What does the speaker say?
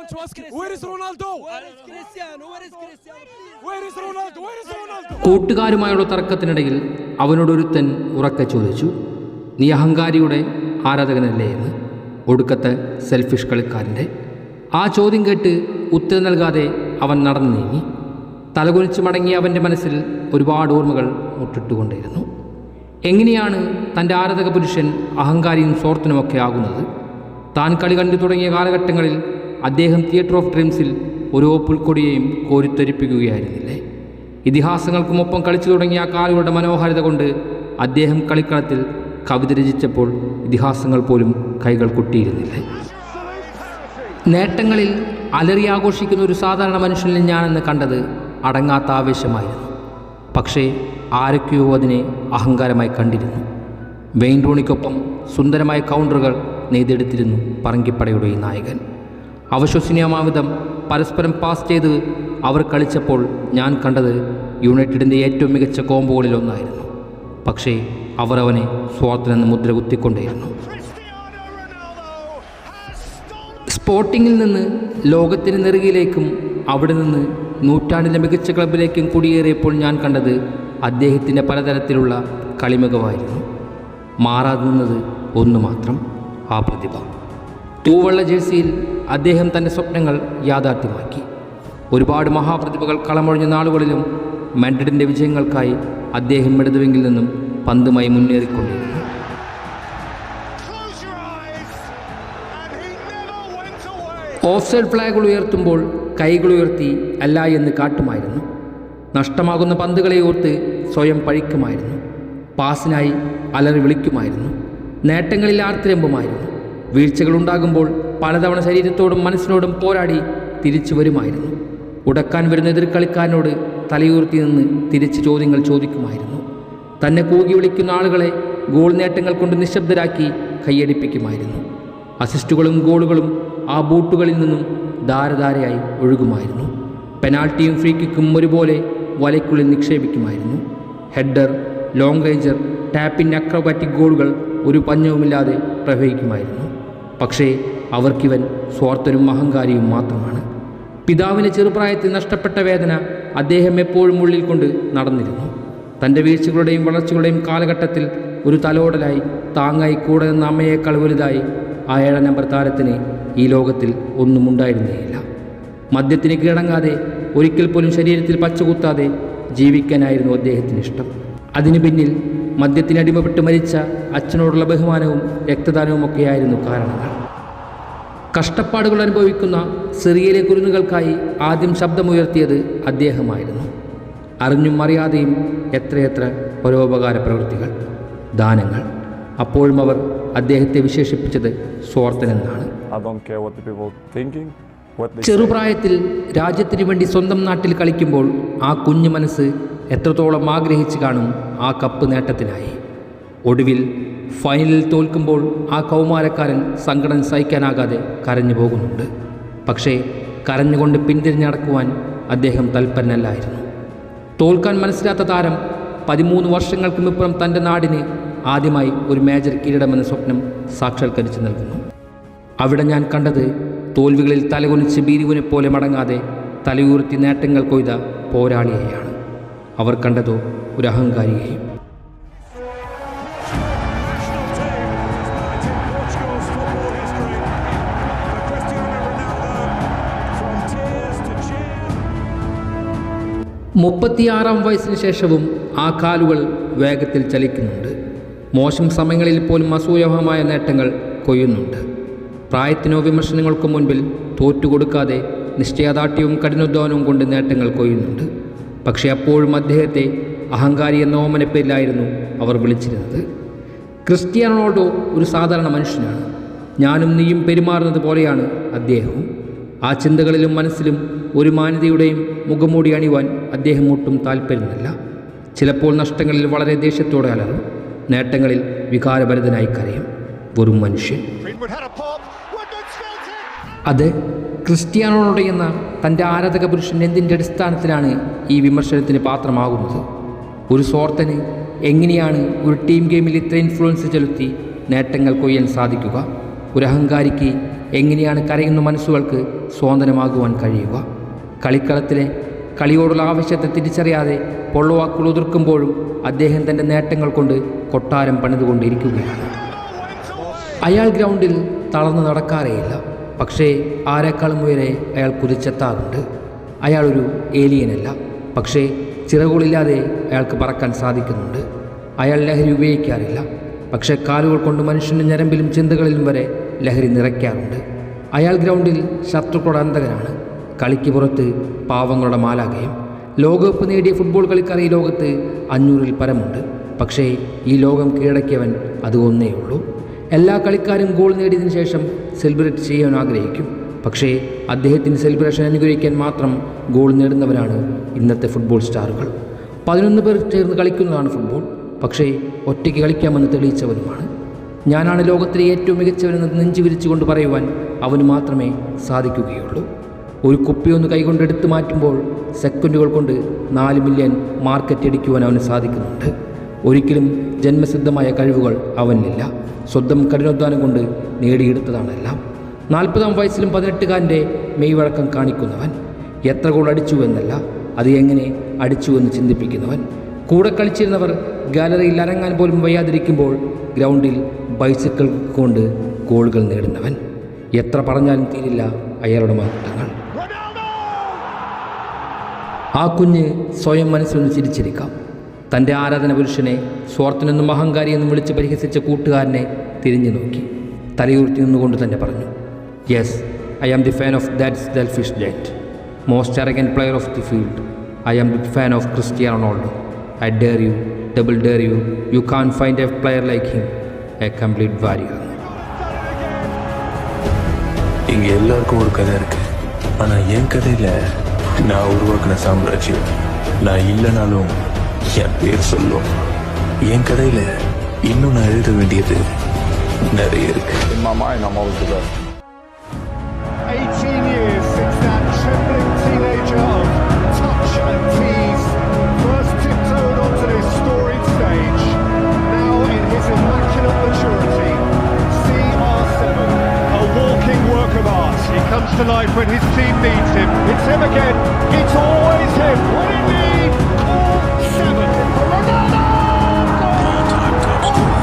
want to ask you, where is Ronaldo? Where is Cristiano? Where is Cristiano? Where is Ronaldo? Where is Ronaldo? കൂട്ടുകാരുമായുള്ള തർക്കത്തിനിടയിൽ അവനോടൊരുത്തൻ ഉറക്കെ ചോദിച്ചു, നീ അഹങ്കാരിയുടെ ആരാധകനല്ലേ എന്ന്. ഒടുക്കത്തെ selfish കളിക്കാരൻ്റെ ആ ചോദ്യം കേട്ട് ഉത്തരം നൽകാതെ അവൻ നടന്നു നീങ്ങി. തലകുനിച്ച് മടങ്ങിയ അവൻ്റെ മനസ്സിൽ ഒരുപാട് ഓർമ്മകൾ മുട്ടിട്ടുകൊണ്ടിരുന്നു. എങ്ങനെയാണ് തൻ്റെ ആരാധക പുരുഷൻ അഹങ്കാരിയും സ്വാർത്ഥനുമൊക്കെ ആകുന്നത്? താൻ കളി കണ്ടു തുടങ്ങിയ കാലഘട്ടങ്ങളിൽ അദ്ദേഹം തിയേറ്റർ ഓഫ് ഡ്രീംസിൽ ഓരോ പുൽക്കൊടിയെയും കോരിത്തൊരിപ്പിക്കുകയായിരുന്നില്ലേ? ഇതിഹാസങ്ങൾക്കുമൊപ്പം കളിച്ചു തുടങ്ങിയ ആ കാലുകളുടെ മനോഹാരിത കൊണ്ട് അദ്ദേഹം കളിക്കളത്തിൽ കവിത രചിച്ചപ്പോൾ ഇതിഹാസങ്ങൾ പോലും കൈകൾ കൊട്ടിയിരുന്നില്ലേ? നേട്ടങ്ങളിൽ അലറി ആഘോഷിക്കുന്ന ഒരു സാധാരണ മനുഷ്യനിൽ ഞാനെന്ന് കണ്ടത് അടങ്ങാത്ത ആവേശമായിരുന്നു. പക്ഷേ ആരൊക്കെയോ അതിനെ അഹങ്കാരമായി കണ്ടിരുന്നു. വെയിൻ റൂണിക്കൊപ്പം സുന്ദരമായ കൗണ്ടറുകൾ നെയ്തെടുത്തിരുന്നു പറങ്കിപ്പടയുടെ ഈ നായകൻ. അവിശ്വസനീയമാവിധം പരസ്പരം പാസ് ചെയ്ത് അവർ കളിച്ചപ്പോൾ ഞാൻ കണ്ടത് യുണൈറ്റഡിൻ്റെ ഏറ്റവും മികച്ച കോംബോകളിലൊന്നായിരുന്നു. പക്ഷേ അവർ അവനെ സ്വാർത്ഥനെന്ന് മുദ്ര കുത്തിക്കൊണ്ടേയിരുന്നു. സ്പോർട്ടിങ്ങിൽ നിന്ന് ലോകത്തിന് നെറുകയിലേക്കും അവിടെ നിന്ന് നൂറ്റാണ്ടിലെ മികച്ച ക്ലബിലേക്കും കുടിയേറിയപ്പോൾ ഞാൻ കണ്ടത് അദ്ദേഹത്തിൻ്റെ പലതരത്തിലുള്ള കളിമികവായിരുന്നു. മാറാതെ നിന്നത് ഒന്നു മാത്രം, ആ പ്രതിഭ. തൂവെള്ള ജേഴ്സിയിൽ അദ്ദേഹം തൻ്റെ സ്വപ്നങ്ങൾ യാഥാർത്ഥ്യമാക്കി. ഒരുപാട് മഹാപ്രതിഭകൾ കളമൊഴിഞ്ഞ നാളുകളിലും മാഡ്രിഡിൻ്റെ വിജയങ്ങൾക്കായി അദ്ദേഹം ഇടതുവെങ്കിൽ നിന്നും പന്തുമായി മുന്നേറിക്കൊണ്ടിരുന്നു. ഓഫ്സൈഡ് ഫ്ലാഗുകൾ ഉയർത്തുമ്പോൾ കൈകൾ ഉയർത്തി അല്ല എന്ന് കാട്ടുമായിരുന്നു. നഷ്ടമാകുന്ന പന്തുകളെ ഓർത്ത് സ്വയം പഴിക്കുമായിരുന്നു. പാസിനായി അലറി വിളിക്കുമായിരുന്നു. നേട്ടങ്ങളിൽ ആർത്തിരമ്പുമായിരുന്നു. വീഴ്ചകളുണ്ടാകുമ്പോൾ പലതവണ ശരീരത്തോടും മനസ്സിനോടും പോരാടി തിരിച്ചു വരുമായിരുന്നു. ഉടക്കാൻ വരുന്ന എതിർ കളിക്കാരനോട് തലയുയർത്തി നിന്ന് തിരിച്ച് ചോദ്യങ്ങൾ ചോദിക്കുമായിരുന്നു. തന്നെ കൂകി വിളിക്കുന്ന ആളുകളെ ഗോൾ നേട്ടങ്ങൾ കൊണ്ട് നിശബ്ദരാക്കി കൈയടിപ്പിക്കുമായിരുന്നു. അസിസ്റ്റുകളും ഗോളുകളും ആ ബൂട്ടുകളിൽ നിന്നും ധാരധാരയായി ഒഴുകുമായിരുന്നു. പെനാൽറ്റിയും ഫ്രീ കിക്കും ഒരുപോലെ വലയ്ക്കുള്ളിൽ നിക്ഷേപിക്കുമായിരുന്നു. ഹെഡർ, ലോങ് റേഞ്ചർ, ടാപ്പിൻ, അക്രോബാറ്റിക് ഗോളുകൾ ഒരു പഞ്ഞവുമില്ലാതെ പ്രവഹിക്കുമായിരുന്നു. പക്ഷേ അവർക്കിവൻ സ്വാർത്ഥനും അഹങ്കാരിയും മാത്രമാണ്. പിതാവിന് ചെറുപ്രായത്തിൽ നഷ്ടപ്പെട്ട വേദന അദ്ദേഹം എപ്പോഴും ഉള്ളിൽ കൊണ്ട് നടന്നിരുന്നു. തൻ്റെ വീഴ്ചകളുടെയും വളർച്ചകളുടെയും കാലഘട്ടത്തിൽ ഒരു തലോടലായി താങ്ങായി കൂടെ നിന്ന അമ്മയേക്കാൾ വലുതായി ആ 7 നമ്പർ താരത്തിന് ഈ ലോകത്തിൽ ഒന്നും ഉണ്ടായിരുന്നേയില്ല. മദ്യത്തിന് കീഴടങ്ങാതെ ഒരിക്കൽ പോലും ശരീരത്തിൽ പച്ചകുത്താതെ ജീവിക്കാനായിരുന്നു അദ്ദേഹത്തിന് ഇഷ്ടം. അതിനു പിന്നിൽ മദ്യത്തിനടിമപ്പെട്ട് മരിച്ച അച്ഛനോടുള്ള ബഹുമാനവും രക്തദാനവുമൊക്കെയായിരുന്നു കാരണങ്ങൾ. കഷ്ടപ്പാടുകൾ അനുഭവിക്കുന്ന സിറിയയിലെ കുരുന്നുകൾക്കായി ആദ്യം ശബ്ദമുയർത്തിയത് അദ്ദേഹമായിരുന്നു. അറിഞ്ഞും അറിയാതെയും എത്രയെത്ര പരോപകാര പ്രവൃത്തികൾ, ദാനങ്ങൾ. അപ്പോഴും അവർ അദ്ദേഹത്തെ വിശേഷിപ്പിച്ചത് സ്വാർത്ഥനെന്നാണ്. ചെറുപ്രായത്തിൽ രാജ്യത്തിന് വേണ്ടി സ്വന്തം നാട്ടിൽ കളിക്കുമ്പോൾ ആ കുഞ്ഞു മനസ്സ് എത്രത്തോളം ആഗ്രഹിച്ചു കാണും ആ കപ്പ് നേട്ടത്തിനായി. ഒടുവിൽ ഫൈനലിൽ തോൽക്കുമ്പോൾ ആ കൗമാരക്കാരൻ സങ്കടം സഹിക്കാനാകാതെ കരഞ്ഞു പോകുന്നുണ്ട്. പക്ഷേ കരഞ്ഞുകൊണ്ട് പിന്തിരിഞ്ഞടക്കുവാൻ അദ്ദേഹം തൽപരനല്ലായിരുന്നു. തോൽക്കാൻ മനസ്സിലാത്ത താരം 13 വർഷങ്ങൾക്കുമിപ്പുറം തൻ്റെ നാടിന് ആദ്യമായി ഒരു മേജർ കിരീടമെന്ന സ്വപ്നം സാക്ഷാത്കരിച്ചു നൽകുന്നു. അവിടെ ഞാൻ കണ്ടത് തോൽവികളിൽ തലകുനിച്ച് ബീരുവിനെ പോലെ മടങ്ങാതെ തലയുയർത്തി നേട്ടങ്ങൾ കൊയ്ത പോരാളിയെയാണ്. അവർ കണ്ടതോ ഒരു അഹങ്കാരിയെയും. മുപ്പത്തിയാറാം വയസ്സിന് ശേഷവും ആ കാലുകൾ വേഗത്തിൽ ചലിക്കുന്നുണ്ട്. മോശം സമയങ്ങളിൽ പോലും അസൂയമായ നേട്ടങ്ങൾ കൊയ്യുന്നുണ്ട്. പ്രായത്തിനോ വിമർശനങ്ങൾക്കോ മുൻപിൽ തോറ്റുകൊടുക്കാതെ നിശ്ചയദാർഢ്യവും കഠിനാധ്വാനവും കൊണ്ട് നേട്ടങ്ങൾ കൊയ്യുന്നുണ്ട്. പക്ഷേ അപ്പോഴും അദ്ദേഹത്തെ അഹങ്കാരി എന്ന ഓമനപ്പേരിലായിരുന്നു അവർ വിളിച്ചിരുന്നത്. ക്രിസ്ത്യാനോ റൊണാൾഡോ ഒരു സാധാരണ മനുഷ്യനാണ്. ഞാനും നീയും പെരുമാറുന്നത് പോലെയാണ് അദ്ദേഹവും. ആ ചിന്തകളിലും മനസ്സിലും ഒരു മാന്യതയുടെയും മുഖംമൂടി അണിവാൻ അദ്ദേഹം ഒട്ടും താല്പര്യമില്ല. ചിലപ്പോൾ നഷ്ടങ്ങളിൽ വളരെ ദേഷ്യത്തോടെ അലറും, നേട്ടങ്ങളിൽ വികാരഭരിതനായി കരയും. വെറും മനുഷ്യൻ. അത് ക്രിസ്ത്യാനോ റൊണാൾഡോ എന്ന തൻ്റെ ആരാധക പുരുഷൻ എന്തിൻ്റെ അടിസ്ഥാനത്തിലാണ് ഈ വിമർശനത്തിന് പാത്രമാകുന്നത്? ഒരു സ്വാർത്ഥന് എങ്ങനെയാണ് ഒരു ടീം ഗെയിമിൽ ഇത്ര ഇൻഫ്ലുവൻസ് ചെലുത്തി നേട്ടങ്ങൾ കൊയ്യാൻ സാധിക്കുക? ഒരു അഹങ്കാരിക്ക് എങ്ങനെയാണ് കരയുന്ന മനസ്സുകൾക്ക് സ്വാതന്ത്ര്യമാകുവാൻ കഴിയുക? കളിക്കളത്തിലെ കളിയോടുള്ള ആവശ്യത്തെ തിരിച്ചറിയാതെ പൊള്ളവാക്കുകൾ ഉതിർക്കുമ്പോഴും അദ്ദേഹം തൻ്റെ നേട്ടങ്ങൾ കൊണ്ട് കൊട്ടാരം പണിതുകൊണ്ടിരിക്കുകയാണ്. അയാൾ ഗ്രൗണ്ടിൽ തളർന്നു നടക്കാറേയില്ല. പക്ഷേ ആരെക്കാളും ഉയരെ അയാൾ കുതിച്ചെത്താറുണ്ട്. അയാളൊരു ഏലിയനല്ല, പക്ഷേ ചിറകുകളില്ലാതെ അയാൾക്ക് പറക്കാൻ സാധിക്കുന്നുണ്ട്. അയാൾ ലഹരി ഉപയോഗിക്കാറില്ല, പക്ഷേ കാലുകൾ കൊണ്ട് മനുഷ്യൻ്റെ ഞരമ്പിലും ചിന്തകളിലും വരെ ലഹരി നിറയ്ക്കാറുണ്ട്. അയാൾ ഗ്രൗണ്ടിൽ ശത്രുക്കളുടെ അന്തകനാണ്, കളിക്ക് പുറത്ത് പാവങ്ങളുടെ മാലാകയും. ലോകകപ്പ് നേടിയ ഫുട്ബോൾ കളിക്കാർ ഈ ലോകത്ത് 500-ൽ പരമുണ്ട്. പക്ഷേ ഈ ലോകം കീഴടക്കിയവൻ അത് ഒന്നേ ഉള്ളൂ. എല്ലാ കളിക്കാരും ഗോൾ നേടിയതിനു ശേഷം സെലിബ്രേറ്റ് ചെയ്യാൻ ആഗ്രഹിക്കും. പക്ഷേ അദ്ദേഹത്തിന് സെലിബ്രേഷൻ അനുഗ്രഹിക്കാൻ മാത്രം ഗോൾ നേടുന്നവരാണ് ഇന്നത്തെ ഫുട്ബോൾ സ്റ്റാറുകൾ. 11 പേർ ചേർന്ന് കളിക്കുന്നതാണ് ഫുട്ബോൾ, പക്ഷേ ഒറ്റയ്ക്ക് കളിക്കാമെന്ന് തെളിയിച്ചവനുമാണ്. ഞാനാണ് ലോകത്തിലെ ഏറ്റവും മികച്ചവനെന്ന് നെഞ്ചു വിരിച്ചുകൊണ്ട് പറയുവാൻ അവന് മാത്രമേ സാധിക്കുകയുള്ളൂ. ഒരു കുപ്പിയൊന്ന് കൈകൊണ്ട് എടുത്തു മാറ്റുമ്പോൾ സെക്കൻഡുകൾ കൊണ്ട് 4 മില്യൺ മാർക്കറ്റ് അടിക്കുവാൻ അവന് സാധിക്കുന്നുണ്ട്. ഒരിക്കലും ജന്മസിദ്ധമായ കഴിവുകൾ അവനിലില്ല. സ്വന്തം കഠിനാധ്വാനം കൊണ്ട് നേടിയെടുത്തതാണെല്ലാം. 40-ാം വയസ്സിലും 18-കാരൻ്റെ മെയ്വഴക്കം കാണിക്കുന്നവൻ. എത്ര ഗോൾ അടിച്ചു എന്നല്ല, അത് എങ്ങനെ അടിച്ചു എന്ന് ചിന്തിപ്പിക്കുന്നവൻ. കൂടെ കളിച്ചിരുന്നവർ ഗാലറിയിൽ അരങ്ങാൻ പോലും വയ്യാതിരിക്കുമ്പോൾ ഗ്രൗണ്ടിൽ ബൈസിക്കിൾ കൊണ്ട് ഗോളുകൾ നേടുന്നവൻ. എത്ര പറഞ്ഞാലും തീരില്ല അയാളുടെ മഹത്വങ്ങൾ. ആ കുഞ്ഞ് സ്വയം മനസ്സിലൊന്ന് ചിരിച്ചിരിക്കാം. തൻ്റെ ആരാധന പുരുഷനെ സ്വാർത്ഥനെന്നും അഹങ്കാരിയെന്നും വിളിച്ച് പരിഹസിച്ച കൂട്ടുകാരനെ തിരിഞ്ഞു നോക്കി തലയുയർത്തി നിന്നുകൊണ്ട് തന്നെ പറഞ്ഞു, yes, I am the fan of that selfish giant, most arrogant player of the field. I am the fan of Cristiano Ronaldo. I dare you, double dare you, you can't find a player like him, a complete warrior. இங்கே எல்லாருக்கும் ஒரு கதை இருக்கு. ஆனால் என் கதையில் நான் உருவாக்கின சாம்ராஜ்யம் நான் இல்லைனாலும் என் பேர் சொல்லும். என் கதையில் இன்னும் நான் எழுத வேண்டியது நிறைய இருக்கு. In my mind, I'm always the best. 18 years since that trembling teenager of touch and tease first tiptoed onto this storied stage. Now in his immaculate maturity, CR7, a walking work of art. He comes to life when his team needs him. It's him again. It's always him. What do you need? Call 7. Ronaldo! All-time top scorer.